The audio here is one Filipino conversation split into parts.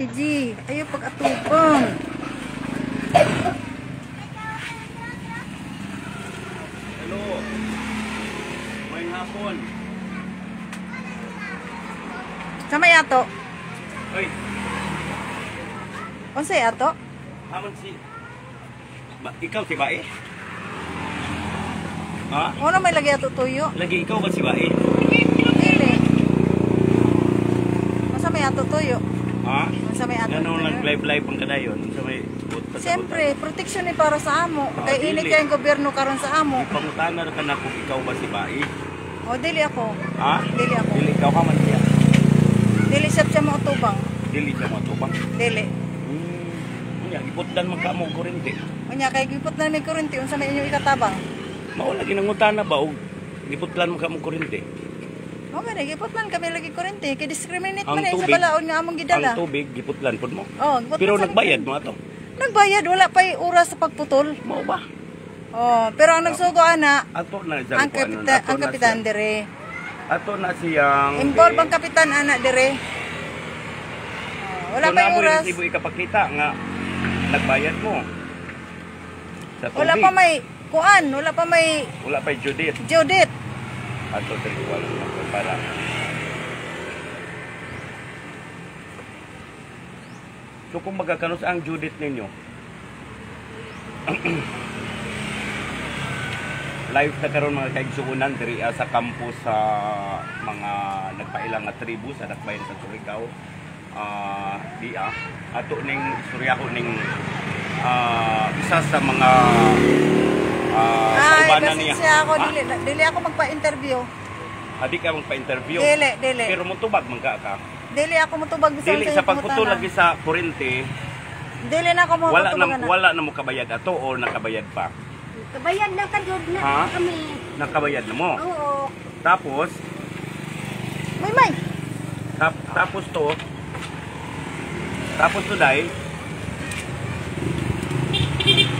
G, ayo pag-atubang. Hello. May hapon. Sama yato. Oy, Unsay ato? hamon si ikaw si Bae? Ha? Ano may lagi ato tuyo? Lagi ikaw ba si Bae? Dili. Masa may ato tuyo? Ha? Masa may ato Ganun tuyo? lang live sa kadayon sa may Siyempre, protection ni para sa amo. Ah, Kay ini dili. kayong gobyerno karon sa amo. Ipangutana ra ka na kung ikaw ba si Bae? O dili ako. Ha? Dili ako. Dili ikaw ka man siya. Dili siya mo atubang. Dili siya mo tubang. Dili. Unya giputdan man ka mo kurente. Unya kay gipot na may kurente unsa may inyo ikatabang? Mao lagi nangutana ba og giputlan mo ka mo kurente? O man gipot man kami lagi kurente kay discriminate Ang man sa tubig- balaod nga among gidala. Ang tubig giputlan pud mo. Oh, gipot Pero man sa nagbayad mo ato. Nagbayad wala pa'y oras sa pagputol. Mao ba? Oh, pero ang nagsugo ana Ato na ang kapitan dire. Ato na siyang Involve ang kapitan ana dire. Oh, wala pa'y oras. Ibu ikapakita nga nagbayad mo. Sa tubig. Wala pa may kuan, wala pa may Wala pa Judith. Judith. Ato diri wala para. So kung magkakanos ang Judith ninyo? Live na karon mga kaigsuunan diri sa campus sa mga nagpailang nga tribu sa Dakbayan sa Surigao. Ato ning istorya ko ning isa sa mga kaubanan niya. Siya ako dili ako magpa-interview. Adi ka magpa-interview. Dili. Pero mutubag man ka. Dili ako motubag Dili sa pagputol lagi sa kurente. Dili na ako mo Wala na mo kabayad ato o nakabayad pa. Kabayad lang ka jud na Ha? kami. Nakabayad na mo. Oo. Tapos May. tapos to dai.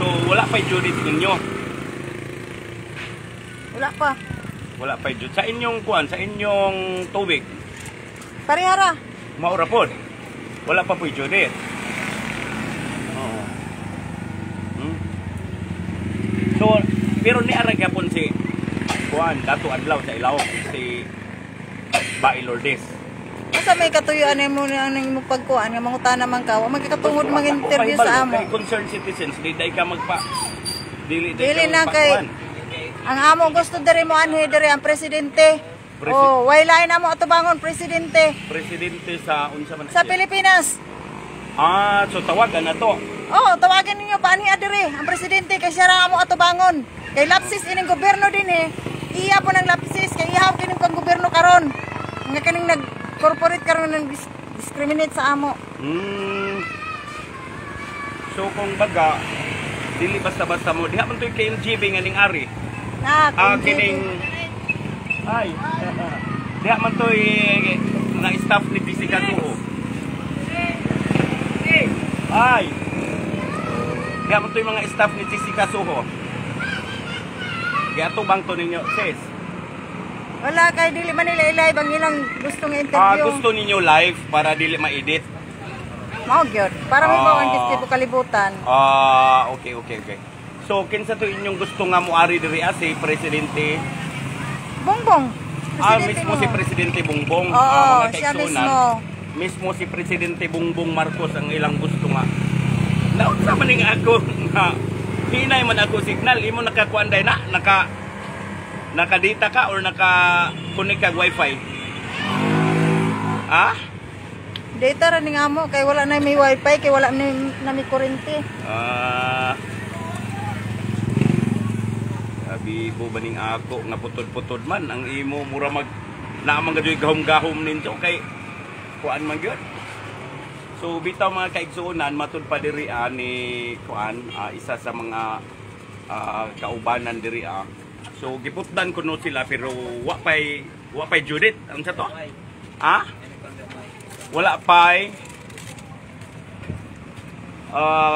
So wala pa Judith ninyo. Wala pa. Wala pa Judith sa inyong kuan, sa inyong tubig. Parihara. Maura pod. Wala pa po Judith. Oo. So, pero ni ara gyapon si kuan dato adlaw sa ilaw si Bae Lourdes. Asa may katuyuan mo nang imong pagkuan nga mangutana man ka, wa magkatungod mag-interview sa amo. Kay concerned citizens, di day ka magpa dili Na kay ang amo gusto diri mo anhi diri ang presidente. Oh, way lain amo atubangon presidente presidente sa unsa man sa Pilipinas. so tawagan na to. Oh, tawagin ninyo paanhi diri ang presidente kay siya ra amo atubangon. Kay lapsis ining gobyerno din Iya po ng lapsis kay ihaw kining pang gobyerno karon. Nga kaning nag-corporate karon ng discriminate sa amo. So kung baga dili basta-basta mo diha man toy KNGB nga ning ari. Kining ay diha man toy mga staff ni Jessica Soho. Ay diha man toy mga staff ni Jessica Soho. Gato bang to ninyo sis? Wala kay dili man nila live ang ilang gusto nga interview. Gusto ninyo live para dili ma-edit. Mao gyud para may bawang distribo kalibutan. Okay. So kinsa to inyong gusto nga moari diri si presidente? Bongbong. Mismo si Presidente Bongbong. Oo, Mga siya kaigsunan. Mismo si Presidente Bongbong Marcos ang ilang gusto nga. Naunsa man ning ako nga hinay man ako signal imo nakakuanday na naka-data ka or naka-connect ka wifi? Data ra ning amo kay wala na may wifi kay wala na may kuryente. Bibo baning ako nga putod-putod man ang imo mura mag naamang gajoy gahom-gahom ninyo kay kuan man gyud. So bitaw mga kaigsuonan matud pa diri ni kuan isa sa mga kaubanan diri So giputdan ko no sila pero wa pay Judith ang sa to. Wala pay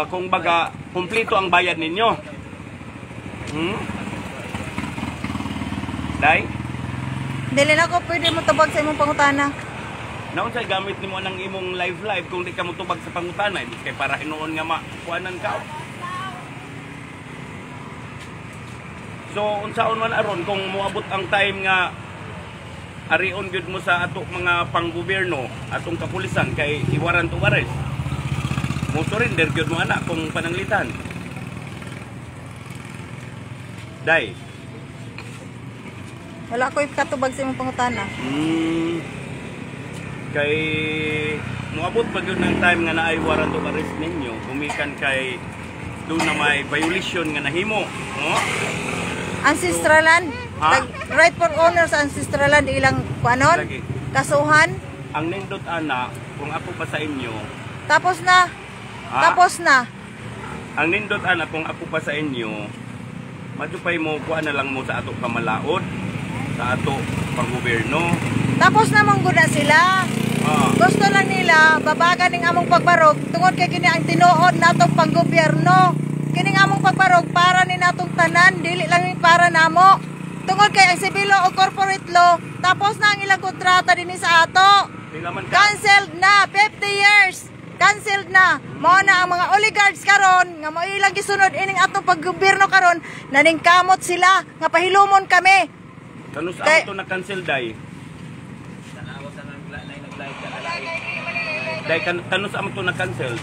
kung baga kumpleto ang bayad ninyo. Day? Dili na ko pwede mo tabag sa imong pangutana. Naunsay gamit nimo nang imong live kung di ka mo tubag sa pangutana, di kay para hinuon nga makuanan ka. So unsaon man aron kung moabot ang time nga arion gyud mo sa ato mga panggobyerno, atong kapulisan kay iwaran to arrest. Mo surrender gyud mo ana kung pananglitan. Day. Wala ko ikatubag sa imong pangutana. Kay moabot pa gyud ng time nga naay warrant of arrest ninyo, gumikan kay doon na may violation nga nahimo, no? Ancestralan, Ha? right for honor sa ancestralan ilang kuanon, Lagi. kasuhan, Ang nindot ana kung ako pa sa inyo, tapos na, Ha? tapos na. ang nindot ana kung ako pa sa inyo, madupay mo kuha na lang mo sa ato pamalaod, sa ato panggobyerno. Tapos na mong guna sila. Gusto lang nila babagan ning among pagbarog tungod kay kini ang tinuod natong panggobyerno. Kini nga among pagbarog para ni natong tanan, dili lang ni para namo. Tungod kay ang civil law o corporate law, tapos na ang ilang kontrata dinhi sa ato. Pila man ka? Cancelled na 50 years. Cancelled na. Mao na ang mga oligarchs karon nga mao ilang gisunod ining atong paggobyerno karon, naningkamot sila nga pahilumon kami. Kanus Kay- ato na cancel day. Day kanus amo to na cancel.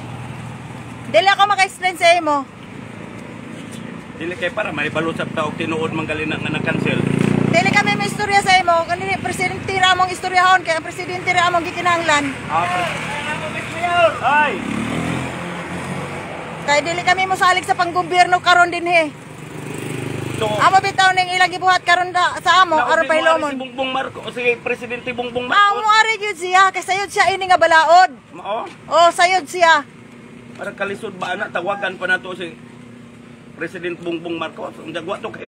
Dili ako maka-explain sa imo. Dili kay para may balot sa tao tinuod man gali na nga na-cancel. Dili kami may istorya sa imo, kanili presidente ra among istoryahon kay ang presidente ra among gikinahanglan. Ay. Kay dili kami mosalig sa panggobyerno karon dinhi. So, Amo bitaw ning ilang gibuhat karon sa amo aron si pahilomon. Bongbong Marcos, si Presidente Bongbong Amo Marcos. ari gyud siya kay sayod siya ini nga balaod. Mao, Oh, sayod siya. para kalisod ba ana tawagan pa nato si President Bongbong Marcos. Ang dagwa to kay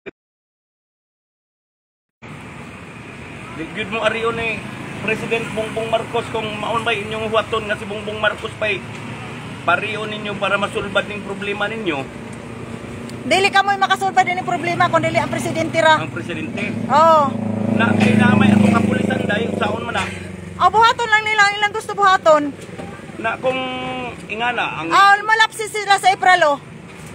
Di gyud mo ariyo ni President Bongbong Marcos kung maon ba inyong huwaton nga si Bongbong Marcos pay pariyo ninyo para masulbad ning problema ninyo. Dili ka mo'y makasulbad ini problema kun dili ang presidente ra. Ang presidente Oh. na kay namay atong kapulisan dahil saon man na Oh, buhaton lang nila ang ilang gusto buhaton. na kung ingana ang Malapsi sila sa Epralo.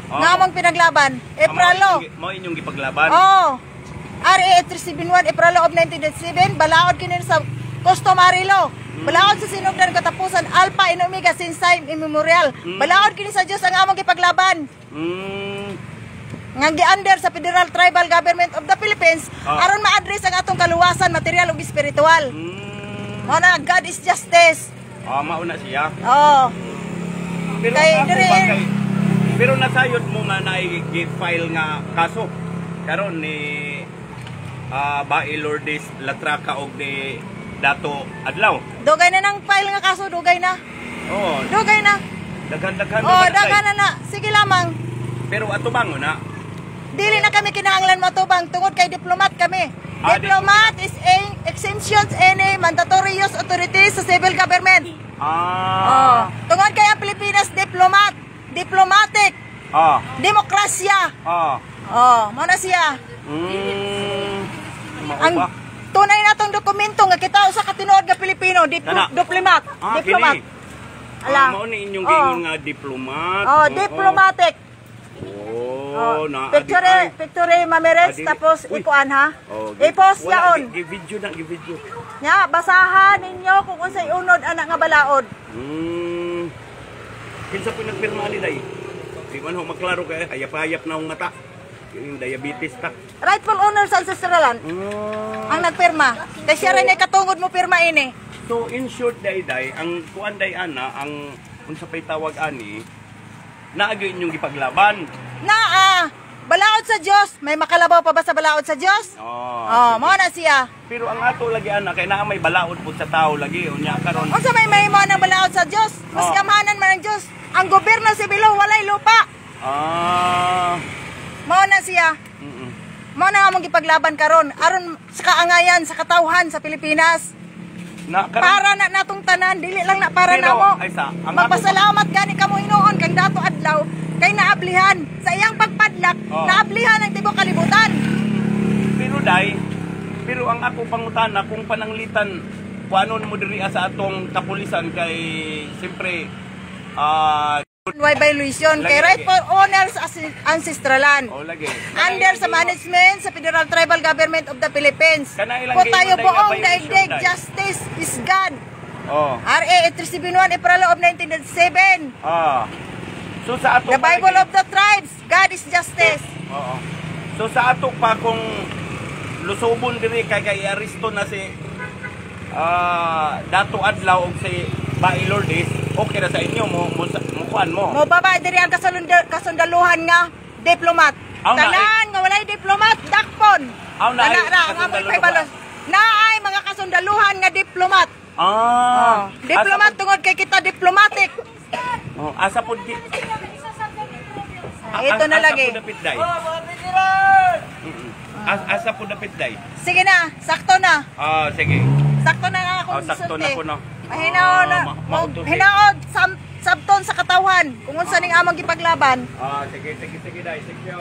Nga among pinaglaban. Epralo. mo inyong gipaglaban. Oh. RA 371 Epralo of 1997 balaod kini sa customary law. Balaod sa sinugdan katapusan alpha and omega since time immemorial. Balaod kini sa Dios ang among gipaglaban. Nga gi-under sa Federal Tribal Government of the Philippines aron ma-address ang atong kaluwasan material ug espiritual. Mao na God is justice. Mauna siya. Oh. Pero Kay ako dire- ba kay pero nasayod mo nga na-file nga kaso karon ni Bae Lourdes Latraca og ni Dato Adlaw. Dugay na nang file nga kaso, dugay na. Oh, Dugay na. daghan-daghan Oh, naman, daghan tay. na. Sige lamang. Pero ato bang na Dili na kami kinahanglan matubang tungod kay diplomat kami. Diplomat is exemptions any mandatory use authorities sa civil government. Oh, tungod kay ang Pilipinas diplomat, diplomatic, demokrasya. Oh, mo na siya. Ang Mao ba? tunay natong dokumento nga kita usa ka tinuod nga Pilipino, Kana? diplomat, diplomat. Kini. Ala. Mao ni inyong giingon nga diplomat. Oh, diplomatic. Oh, na Picture Mameres Adi- tapos Uy. ikuan ha. Oh, I-post wala, yaon. Gi-video na, gi-video. Nya basahan ninyo kung unsay unod anak nga balaod. Kinsa po nagpirma ni day? Di man ho maklaro kay hayap-hayap na ang mata. Yung diabetes ta. Rightful owner sa ancestralan ang nagpirma. Kay siya rin ay katungod mo pirma ini. So in short day ang kuan day ana ang unsa pay tawag ani naagyo inyong gipaglaban. Balaod sa Dios, may makalabaw pa ba sa balaod sa Dios? Oh, mo na siya. Pero ang ato lagi ana kay naa may balaod pud sa tao lagi unya karon. Unsa may mo ng balaod sa Dios? Mas kamahanan man ang Dios. Ang gobyerno sibilo walay lupa. Mo na siya. Mo na among gipaglaban karon aron sa kaangayan sa katawhan sa Pilipinas. Para na natong tanan, dili lang na para Pero, namo. ay sa, ang Magpasalamat gani kamo hinuon kang Dato Adlaw kay naablihan sa iyang pagpadlak, naablihan ang tibok kalibutan. Pero ang ako pangutana kung pananglitan kuanon mo diri sa atong kapulisan kay siyempre Why violation? Kay Lagi, right lagi. for owners ancestral land. lagi. Under sa management sa Federal Tribal Government of the Philippines. Kana ilang Po tayo game mo, buong dahil nga daigdig, violation, justice is God. Oh. RA 371 April of 1997. So sa ato The Bible of the Tribes, God is justice. Oo. So sa ato pa kung lusubon diri kay Aristo na si Dato Adlaw og si Bae Lourdes, okay na sa inyo mo kuan mo. Mo baba diri ang kasundaluhan nga diplomat. Aw, na, Tanan nga walay diplomat dakpon. Aw, na, Ana ay, ra nga kasundaluhan may balos. Naay mga kasundaluhan nga diplomat. Diplomat tungod kay kita diplomatic. Asa pud Ito na lagi. Asa pud dapit day. Asa pud dapit day. Sige na, sakto na. Sige. Sakto na nga akong Sakto na po no. Hinaon na. Hinaon sabton sa katawan. Kung unsa ning among gipaglaban. Sige day. Sige.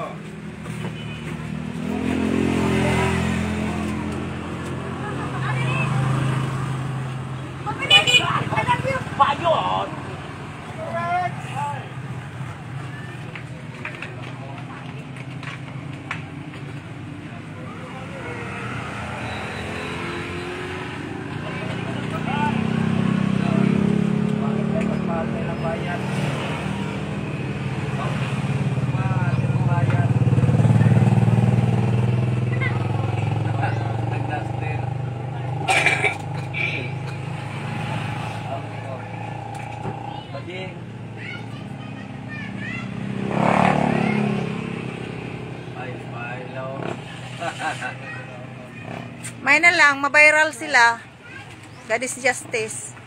Payon. May na lang, mabiral sila. God is justice.